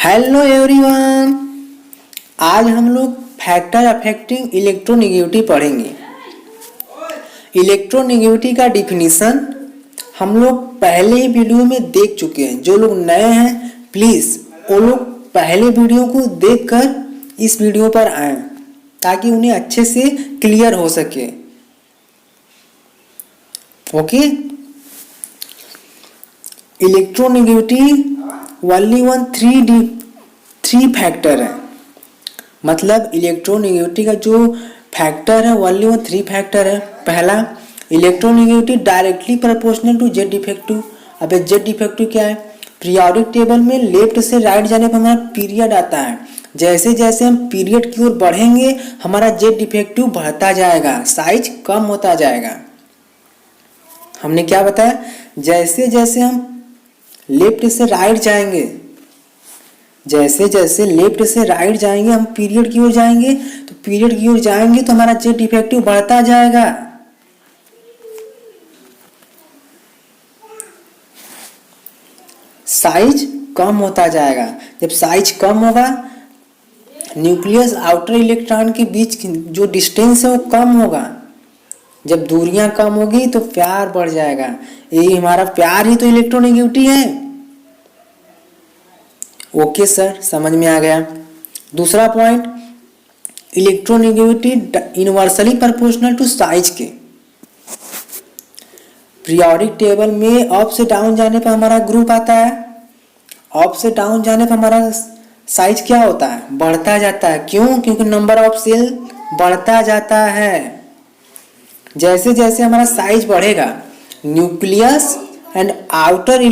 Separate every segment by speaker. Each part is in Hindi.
Speaker 1: हेलो एवरीवन, आज हम लोग फैक्टर अफेक्टिंग इलेक्ट्रोनेगेटिविटी पढ़ेंगे। इलेक्ट्रोनेगेटिविटी का डिफिनीशन हम लोग पहले ही वीडियो में देख चुके हैं। जो लोग नए हैं प्लीज़ वो लोग पहले वीडियो को देखकर इस वीडियो पर आएं ताकि उन्हें अच्छे से क्लियर हो सके। Okay, electronegativity only one three factor है। मतलब इलेक्ट्रोनेगेटिविटी का जो फैक्टर है ओनली वन थ्री फैक्टर है। पहला, electronegativity directly proportional to Z effective. अब जेड इफेक्टिव क्या है? पीरियोडिक टेबल में लेफ्ट से राइट जाने पर हमारा पीरियड आता है। जैसे जैसे हम पीरियड की ओर बढ़ेंगे हमारा जेड इफेक्टिव बढ़ता जाएगा, साइज कम होता जाएगा। हमने क्या बताया? जैसे जैसे हम लेफ्ट से राइट जाएंगे, जैसे जैसे लेफ्ट से राइट जाएंगे हम पीरियड की ओर जाएंगे, तो पीरियड की ओर जाएंगे तो हमारा जेड इफेक्टिव बढ़ता जाएगा। साइज कम होता जाएगा। जब साइज कम होगा, न्यूक्लियस आउटर इलेक्ट्रॉन के बीच जो डिस्टेंस है वो कम होगा। जब दूरियां कम होगी तो प्यार बढ़ जाएगा। ये हमारा प्यार ही तो इलेक्ट्रोनेगेटिविटी है। ओके सर, समझ में आ गया। दूसरा point, electronegativity inversely proportional to size के। पीरियोडिक टेबल में अप से डाउन जाने पर हमारा ग्रुप आता है। अप से डाउन जाने पर हमारा साइज क्या होता है? बढ़ता जाता है। क्यों? क्योंकि नंबर ऑफ सेल बढ़ता जाता है। जैसे जैसे हमारा साइज बढ़ेगा, न्यूक्लियस एंड आउटर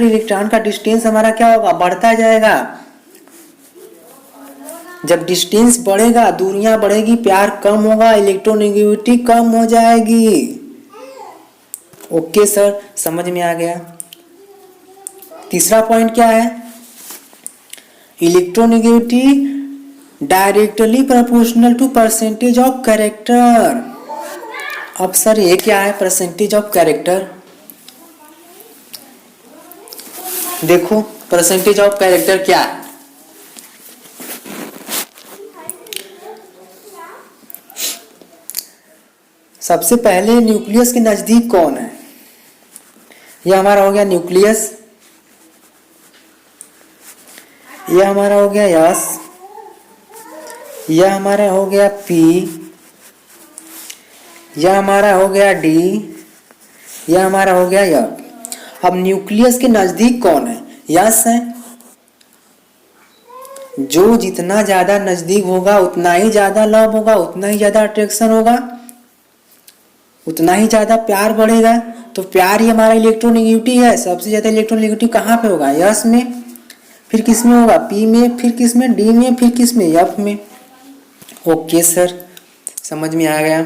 Speaker 1: इलेक्ट्रॉन का डिस्टेंस हमारा क्या होगा? बढ़ता जाएगा। जब डिस्टेंस बढ़ेगा, दूरियां बढ़ेगी, प्यार कम होगा, इलेक्ट्रोनेगेटिविटी कम हो जाएगी। ओके सर, समझ में आ गया। तीसरा पॉइंट क्या है? Electronegativity directly proportional to percentage of character. अब सर ये क्या है परसेंटेज ऑफ कैरेक्टर? देखो परसेंटेज ऑफ कैरेक्टर क्या है। सबसे पहले न्यूक्लियस के नजदीक कौन है? यह हमारा हो गया न्यूक्लियस, यह हमारा हो गया यस, यह हमारा हो गया पी, यह हमारा हो गया डी, यह हमारा हो गया एफ। अब न्यूक्लियस के नजदीक कौन है? यस है। जो जितना ज्यादा नजदीक होगा उतना ही ज्यादा लव होगा, उतना ही ज्यादा अट्रैक्शन होगा, उतना ही ज्यादा प्यार बढ़ेगा। तो प्यार ही हमारा इलेक्ट्रोनेगेटिविटी है। सबसे ज्यादा इलेक्ट्रोनेगेटिविटी कहाँ पे होगा? यस में, फिर किस में होगा? पी में, फिर किस में? डी में, फिर किस में? एफ में। ओके सर, समझ में आ गया।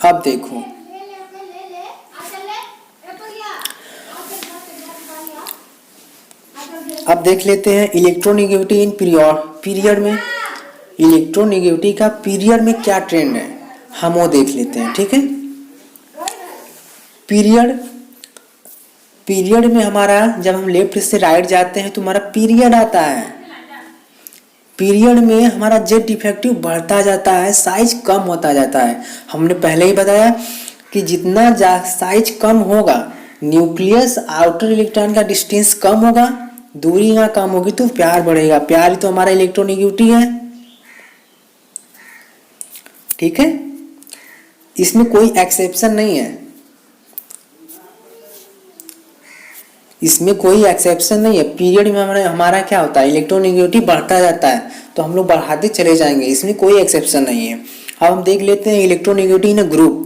Speaker 1: अब देखो, अब देख लेते हैं इलेक्ट्रोनेगेटिविटी इन पीरियड में। इलेक्ट्रोनेगेटिविटी का पीरियड में क्या ट्रेंड है हम वो देख लेते हैं, ठीक है। पीरियड में हमारा जब हम लेफ्ट से राइट जाते हैं तो हमारा पीरियड आता है। पीरियड में हमारा जेड इफेक्टिव बढ़ता जाता है, साइज कम होता जाता है। हमने पहले ही बताया कि जितना साइज कम होगा, न्यूक्लियस आउटर इलेक्ट्रॉन का डिस्टेंस कम होगा, दूरी यहाँ कम होगी तो प्यार बढ़ेगा। प्यार ही तो हमारा इलेक्ट्रोनेगेटिविटी है, ठीक है। इसमें कोई एक्सेप्शन नहीं है, इसमें कोई एक्सेप्शन नहीं है। पीरियड में हमारा क्या होता है? इलेक्ट्रोनेगेटिविटी बढ़ता जाता है, तो हम लोग बढ़ाते चले जाएंगे, इसमें कोई एक्सेप्शन नहीं है। अब हम देख लेते हैं इलेक्ट्रोनेगेटिविटी इन ग्रुप।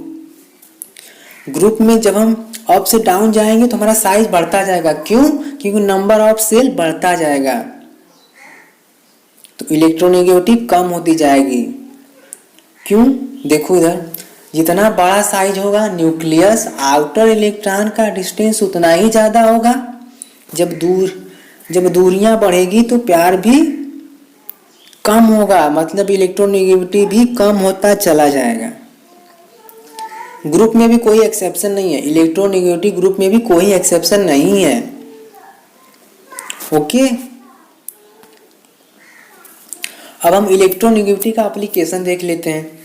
Speaker 1: ग्रुप में जब हम अप से डाउन जाएंगे तो हमारा साइज बढ़ता जाएगा। क्यों? क्योंकि नंबर ऑफ सेल बढ़ता जाएगा, तो इलेक्ट्रोनेगेटिविटी कम होती जाएगी। क्यों? देखो इधर, जितना बड़ा साइज होगा न्यूक्लियस आउटर इलेक्ट्रॉन का डिस्टेंस उतना ही ज्यादा होगा। जब दूरियां बढ़ेगी तो प्यार भी कम होगा, मतलब इलेक्ट्रोनेगेटिविटी भी कम होता चला जाएगा। ग्रुप में भी कोई एक्सेप्शन नहीं है, इलेक्ट्रोनेगेटिव ग्रुप में भी कोई एक्सेप्शन नहीं है। ओके, अब हम इलेक्ट्रोनेगेटिविटी का एप्लीकेशन देख लेते हैं।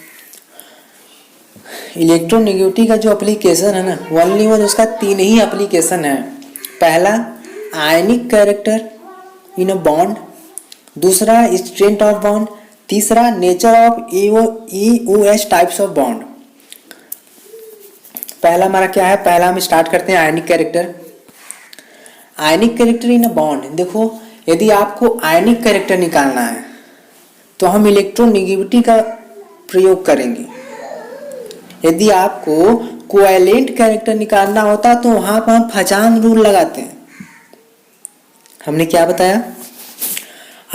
Speaker 1: इलेक्ट्रोनेगेटिविटी का जो एप्लीकेशन है ना, ओनली वन उसका 3 ही एप्लीकेशन है। पहला आयनिक कैरेक्टर इन अ बॉन्ड, दूसरा स्ट्रेंथ ऑफ बॉन्ड, तीसरा nature of EOH types of bond. पहला हमारा क्या है, पहला हम स्टार्ट करते हैं आयनिक character. Ionic character in a bond, देखो यदि आपको आयनिक कैरेक्टर निकालना है तो हम इलेक्ट्रोनेगेटिविटी का प्रयोग करेंगे। यदि आपको कोवैलेंट कैरेक्टर निकालना होता तो वहां पर हम फजान रूल लगाते हैं। हमने क्या बताया,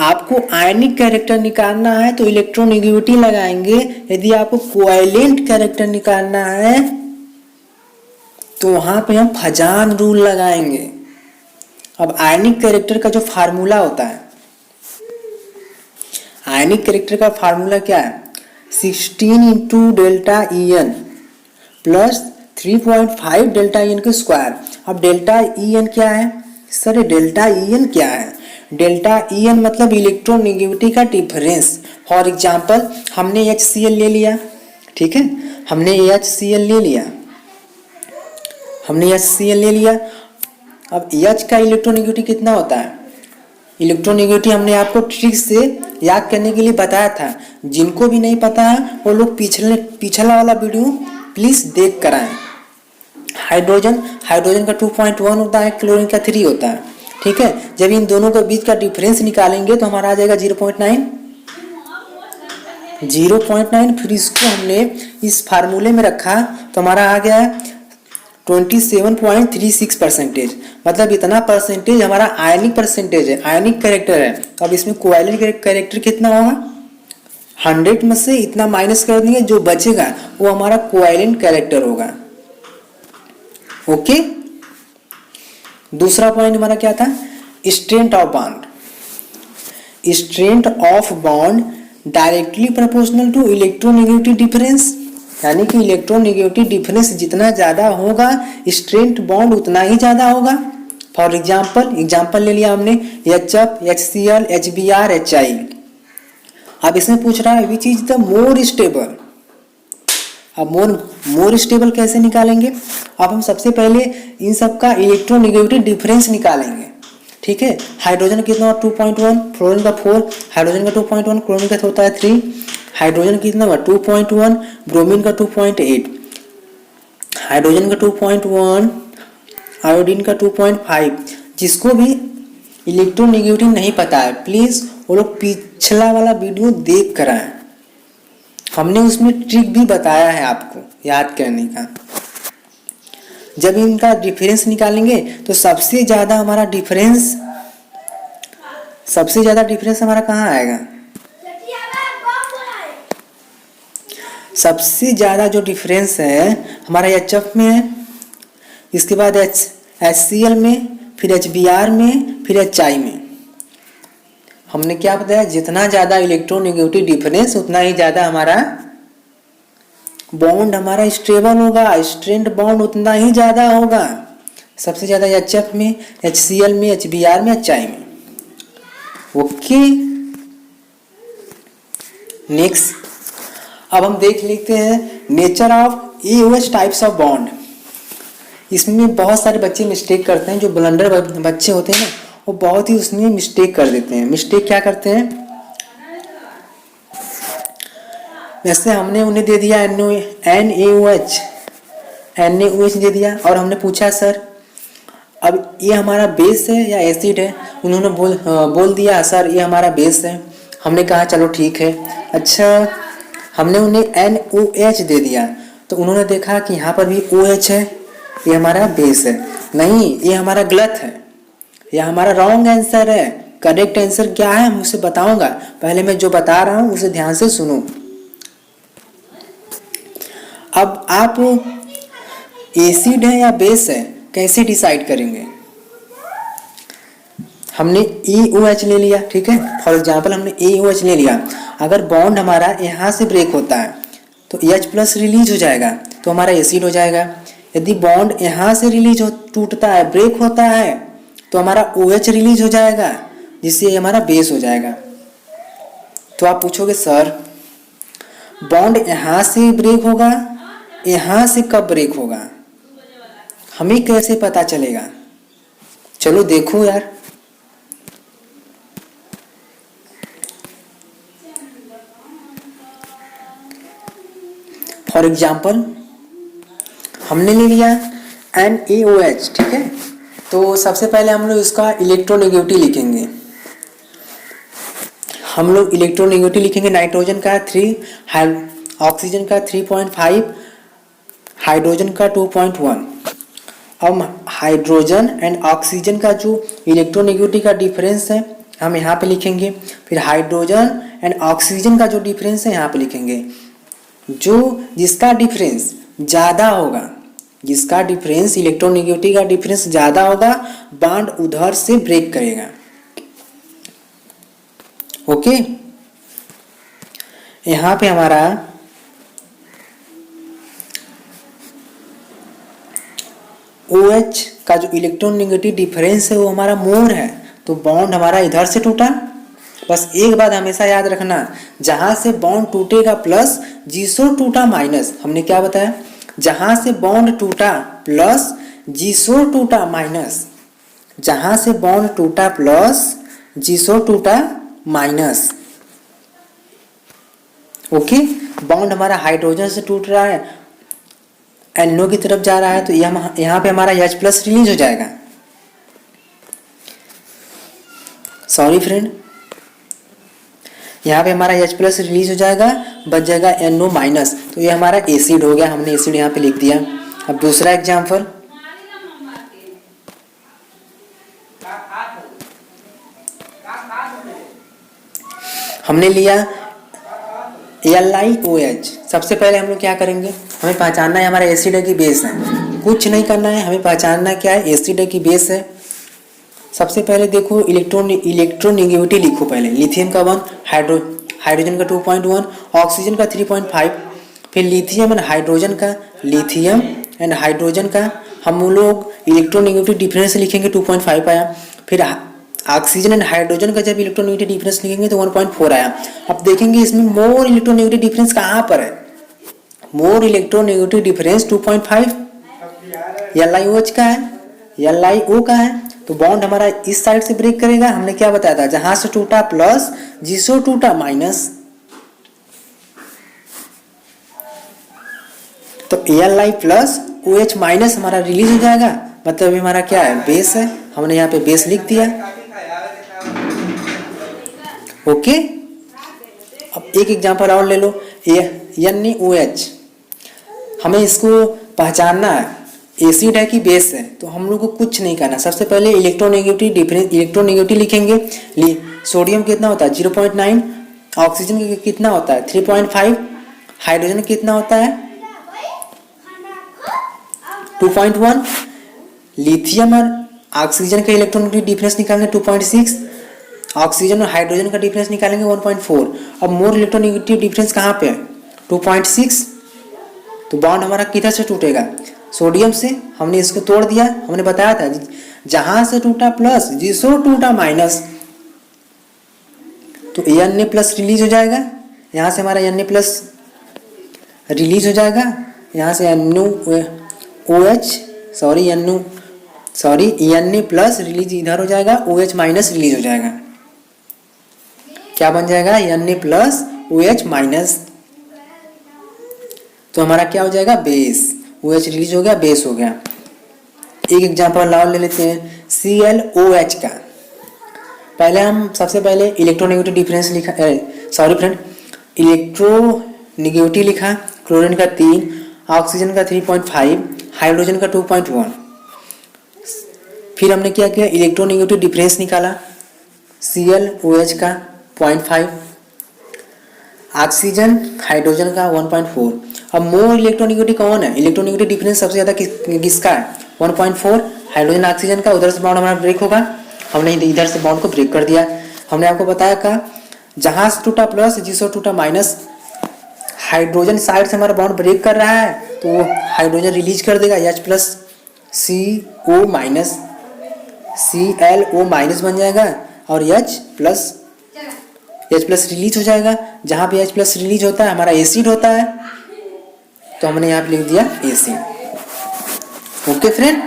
Speaker 1: आपको आयनिक कैरेक्टर निकालना है तो इलेक्ट्रोनेगेटिविटी लगाएंगे, यदि आपको कोवैलेंट कैरेक्टर निकालना है तो वहां पे हम फजान रूल लगाएंगे। अब आयनिक कैरेक्टर का जो फार्मूला होता है, आयनिक कैरेक्टर का फार्मूला क्या है, 16 into delta EN plus 3.5 delta EN के स्क्वायर। अब डेल्टा EN क्या है सर, डेल्टा EN क्या है, डेल्टा EN मतलब इलेक्ट्रोनेगेटिविटी का डिफरेंस। फॉर एग्जांपल हमने HCl ले लिया, ठीक है, हमने HCl ले लिया, हमने HCl ले लिया। अब H का इलेक्ट्रोनेगेटिविटी कितना होता है, इलेक्ट्रोनेगेटिविटी हमने आपको ट्रिक से याद करने के लिए बताया था। जिनको भी नहीं पता है वो लोग पिछला वाला वीडियो प्लीज देख कर आए। हाइड्रोजन का 2.1 होता है, क्लोरीन का 3 होता है, ठीक है। जब इन दोनों के बीच का डिफरेंस निकालेंगे तो हमारा आ जाएगा 0.9। फिर इसको हमने इस फार्मूले में रखा तो हमारा आ गया 27.36%। मतलब इतना परसेंटेज हमारा आयनिक परसेंटेज है, आयनिक कैरेक्टर है। अब इसमें कोवैलेंट कैरेक्टर कितना होगा, 100 में से इतना माइनस कर देंगे, जो बचेगा वो हमारा कोवैलेंट कैरेक्टर होगा। ओके, दूसरा पॉइंट हमारा क्या था, strength of bond. Strength of bond directly proportional to electronegative difference, यानी कि इलेक्ट्रोनेगेटिव डिफरेंस जितना ज्यादा होगा स्ट्रेंथ बॉन्ड उतना ही ज्यादा होगा। फॉर एग्जांपल ले लिया हमने HF, HCl, HBr, HI। अब इसमें पूछ रहा है which is the more stable. अब मोर स्टेबल कैसे निकालेंगे, अब हम सबसे पहले इन सब का इलेक्ट्रोनेगेटिव डिफरेंस निकालेंगे, ठीक है। हाइड्रोजन कितना 2.1, फ्लोरीन का 4, हाइड्रोजन का 2.1, क्लोरीन का होता है 3, हाइड्रोजन कितना 2.1, ब्रोमीन का 2.8, हाइड्रोजन का 2.1, आयोडीन का 2.5। जिसको भी इलेक्ट्रोनेगेटिव नहीं पता है प्लीज वो लोग पिछला वाला वीडियो देख कर आए, हमने उसमें ट्रिक भी बताया है आपको याद करने का। जब इनका डिफरेंस निकालेंगे तो सबसे ज्यादा डिफरेंस हमारा कहाँ आएगा, सबसे ज्यादा जो डिफरेंस है हमारा HF में है, इसके बाद HCl में, फिर HBr में, फिर HI में। हमने क्या बताया, जितना ज्यादा इलेक्ट्रोनेगेटिव डिफरेंस उतना ही ज्यादा हमारा बॉन्ड हमारा स्टेबल होगा, स्ट्रेंथ बॉन्ड उतना ही ज्यादा होगा। सबसे ज्यादा HF में, HCl में, HBr में, HI में। ओके, नेक्स्ट अब हम देख लेते हैं nature of EOH types of bond. इसमें बहुत सारे बच्चे मिस्टेक करते हैं, जो ब्लंडर बच्चे होते हैं ना वो बहुत ही उसमें मिस्टेक कर देते हैं। मिस्टेक क्या करते हैं, जैसे हमने उन्हें दे दिया NaOH दे दिया और हमने पूछा सर अब ये हमारा बेस है या एसिड है, उन्होंने बोल दिया सर ये हमारा बेस है। हमने कहा चलो ठीक है। अच्छा, हमने उन्हें NOH दे दिया तो उन्होंने देखा कि यहाँ पर भी OH है, ये हमारा बेस है। नहीं, ये हमारा गलत है, यह हमारा रॉन्ग आंसर है। करेक्ट आंसर क्या है हम उसे बताऊंगा, पहले मैं जो बता रहा हूं उसे ध्यान से सुनो। अब आप एसिड है या बेस है कैसे डिसाइड करेंगे, हमने EOH ले लिया, ठीक है। फॉर एग्जांपल हमने EOH ले लिया, अगर बॉन्ड हमारा यहाँ से ब्रेक होता है तो H प्लस रिलीज हो जाएगा तो हमारा एसिड हो जाएगा। यदि बॉन्ड यहाँ से रिलीज हो टूटता है, ब्रेक होता है, तो हमारा OH रिलीज हो जाएगा जिससे हमारा बेस हो जाएगा। तो आप पूछोगे सर बॉन्ड यहाँ से ब्रेक होगा, यहाँ से कब ब्रेक होगा, हमें कैसे पता चलेगा? चलो देखो यार। फॉर एग्जाम्पल हमने ले लिया NaOH, ठीक है। तो सबसे पहले हम लोग इसका इलेक्ट्रोनेगेटिविटी लिखेंगे। हम लोग इलेक्ट्रोनेगेटिविटी लिखेंगे। नाइट्रोजन का 3, ऑक्सीजन का 3.5, हाइड्रोजन का 2.1। अब हाइड्रोजन एंड ऑक्सीजन का जो इलेक्ट्रोनेगेटिविटी का डिफरेंस है हम यहाँ पे लिखेंगे। फिर हाइड्रोजन एंड ऑक्सीजन का जो डिफरेंस है यहाँ पे लिखेंगे। जिसका डिफरेंस ज़्यादा होगा, जिसका डिफरेंस इलेक्ट्रोनेगेटिविटी का डिफरेंस ज़्यादा होगा, बॉन्ड उधर से ब्रेक करेगा। ओके, यहाँ पे हमारा OH का जो इलेक्ट्रोनेगेटिव डिफरेंस है वो हमारा मोर है, तो बॉन्ड हमारा इधर से टूटा। बस एक बात हमेशा याद रखना, जहां से बॉन्ड टूटेगा प्लस, जिसो टूटा माइनस। हमने क्या बताया? जहां से बॉन्ड टूटा प्लस, जिसो टूटा माइनस। जहां से बॉन्ड टूटा प्लस, जिसो टूटा माइनस। ओके, बॉन्ड हमारा हाइड्रोजन से टूट रहा है, NO की तरफ जा रहा है, तो यहाँ पे हमारा H प्लस रिलीज हो जाएगा। सॉरी फ्रेंड, यहाँ पे हमारा H प्लस रिलीज हो जाएगा, बच जाएगा NO माइनस। तो ये हमारा एसिड हो गया, हमने एसिड यहाँ पे लिख दिया। अब दूसरा एग्जाम्पल, हमने लिया LiOH। सबसे पहले हम लोग क्या करेंगे, हमें पहचानना है हमारा एसिड है कि बेस है। कुछ नहीं करना है, हमें पहचानना क्या है, एसिड है कि बेस है। सबसे पहले देखो इलेक्ट्रोनेगेटिविटी लिखो। पहले लिथियम का 1, हाइड्रोजन का 2.1, ऑक्सीजन का 3.5, फिर लिथियम एंड हाइड्रोजन का, लिथियम एंड हाइड्रोजन का हम लोग इलेक्ट्रोनेगेटिव डिफरेंस लिखेंगे, 2.5 आया। फिर ऑक्सीजन एंड हाइड्रोजन का जब इलेक्ट्रोनेगेटिव डिफरेंस लिखेंगे तो 1.4 आया। अब देखेंगे इसमें मोर इलेक्ट्रोनेगेटिव डिफरेंस कहाँ पर है। मोर इलेक्ट्रोनेगेटिव डिफरेंस 2.5 LiOH का है, LiO का है। तो बॉन्ड हमारा इस साइड से ब्रेक करेगा। हमने क्या बताया था, जहां से टूटा प्लस, जिसो टूटा माइनस। तो Li प्लस OH माइनस हमारा रिलीज हो जाएगा, मतलब हमारा क्या है, बेस है। हमने यहाँ पे बेस लिख दिया। ओके, अब एक एग्जांपल और ले लो, NaOH। हमें इसको पहचानना है एसिड है कि बेस है, तो हम लोग को कुछ नहीं करना। सबसे पहले इलेक्ट्रोनेगेटिव डिफरेंस, इलेक्ट्रोनेगेटिव लिखेंगे। सोडियम कितना होता है 0.9, ऑक्सीजन कितना होता है 3.5, हाइड्रोजन कितना होता है 2.1, लिथियम और ऑक्सीजन का इलेक्ट्रोनेगेटिव डिफरेंस निकालेंगे 2.6, ऑक्सीजन और हाइड्रोजन का डिफरेंस निकालेंगे 1.4। अब मोर इलेक्ट्रोनेगेटिव डिफरेंस कहाँ पे है 2.6। तो बॉन्ड हमारा किधर से टूटेगा, सोडियम से। हमने इसको तोड़ दिया, हमने बताया था जहां से टूटा प्लस, जिसो टूटा माइनस। तो Na प्लस रिलीज हो जाएगा, यहाँ से हमारा Na प्लस रिलीज हो जाएगा, यहाँ से NaOH Na प्लस रिलीज इधर हो जाएगा, OH माइनस रिलीज हो जाएगा। क्या बन जाएगा, Na प्लस OH माइनस। तो हमारा क्या हो जाएगा, बेस। OH रिलीज हो गया, बेस हो गया। एक एग्जांपल और ले लेते हैं ClOH का। पहले हम सबसे पहले इलेक्ट्रोनेगेटिव डिफरेंस लिखा, सॉरी फ्रेंड, इलेक्ट्रोनेगेटिव लिखा। क्लोरीन का 3, ऑक्सीजन का 3.5, हाइड्रोजन का 2.1। फिर हमने क्या किया, इलेक्ट्रोनेगेटिव डिफरेंस निकाला ClOH का 0.5, ऑक्सीजन हाइड्रोजन का 1.4। अब मोर इलेक्ट्रोनेगेटिव कौन है, इलेक्ट्रोनेगेटिव डिफरेंस सबसे ज़्यादा किसका है 1.4, हाइड्रोजन ऑक्सीजन का। उधर से बॉन्ड हमारा ब्रेक होगा, हमने इधर से बॉन्ड को ब्रेक कर दिया। हमने आपको बताया का जहाँ से टूटा प्लस, जिससे टूटा माइनस। हाइड्रोजन साइड से हमारा बॉन्ड ब्रेक कर रहा है तो वो हाइड्रोजन रिलीज कर देगा, H plus CO minus ClO minus बन जाएगा और H प्लस रिलीज हो जाएगा। जहाँ पे H प्लस रिलीज होता है हमारा एसिड होता है, तो हमने यहाँ पे लिख दिया एसिड। ओके फ्रेंड,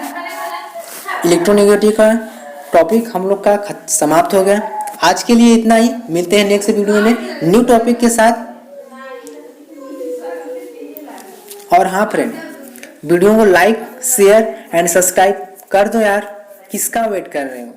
Speaker 1: इलेक्ट्रोनेगेटिव का टॉपिक हम लोग का समाप्त हो गया। आज के लिए इतना ही, मिलते हैं नेक्स्ट वीडियो में न्यू टॉपिक के साथ। और हाँ फ्रेंड, वीडियो को लाइक शेयर एंड सब्सक्राइब कर दो यार, किसका वेट कर रहे हो।